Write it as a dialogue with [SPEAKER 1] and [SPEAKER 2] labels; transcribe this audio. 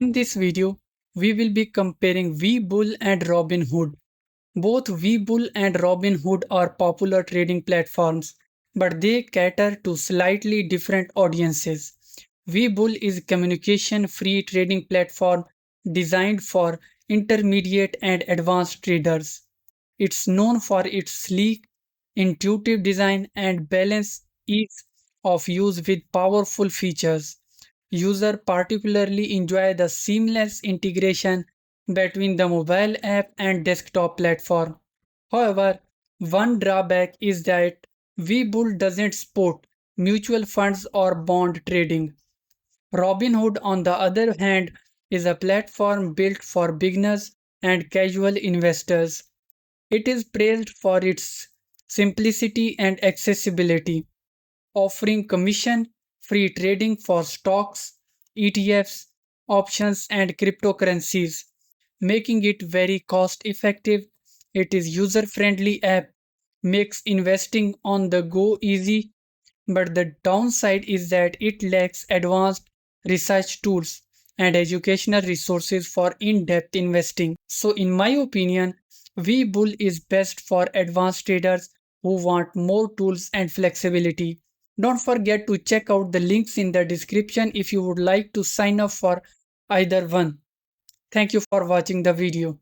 [SPEAKER 1] In this video, we will be comparing Webull and Robinhood. Both Webull and Robinhood are popular trading platforms, but they cater to slightly different audiences. Webull is a communication-free trading platform designed for intermediate and advanced traders. It's known for its sleek, intuitive design and balanced ease of use with powerful features. Users particularly enjoy the seamless integration between the mobile app and desktop platform. However, one drawback is that Webull doesn't support mutual funds or bond trading. Robinhood, on the other hand, is a platform built for beginners and casual investors. It is praised for its simplicity and accessibility, offering commission-free trading for stocks, ETFs, options, and cryptocurrencies, making it very cost-effective. It is user-friendly app, makes investing on the go easy, but the downside is that it lacks advanced research tools and educational resources for in-depth investing. So in my opinion, Webull is best for advanced traders who want more tools and flexibility. Don't forget to check out the links in the description if you would like to sign up for either one. Thank you for watching the video.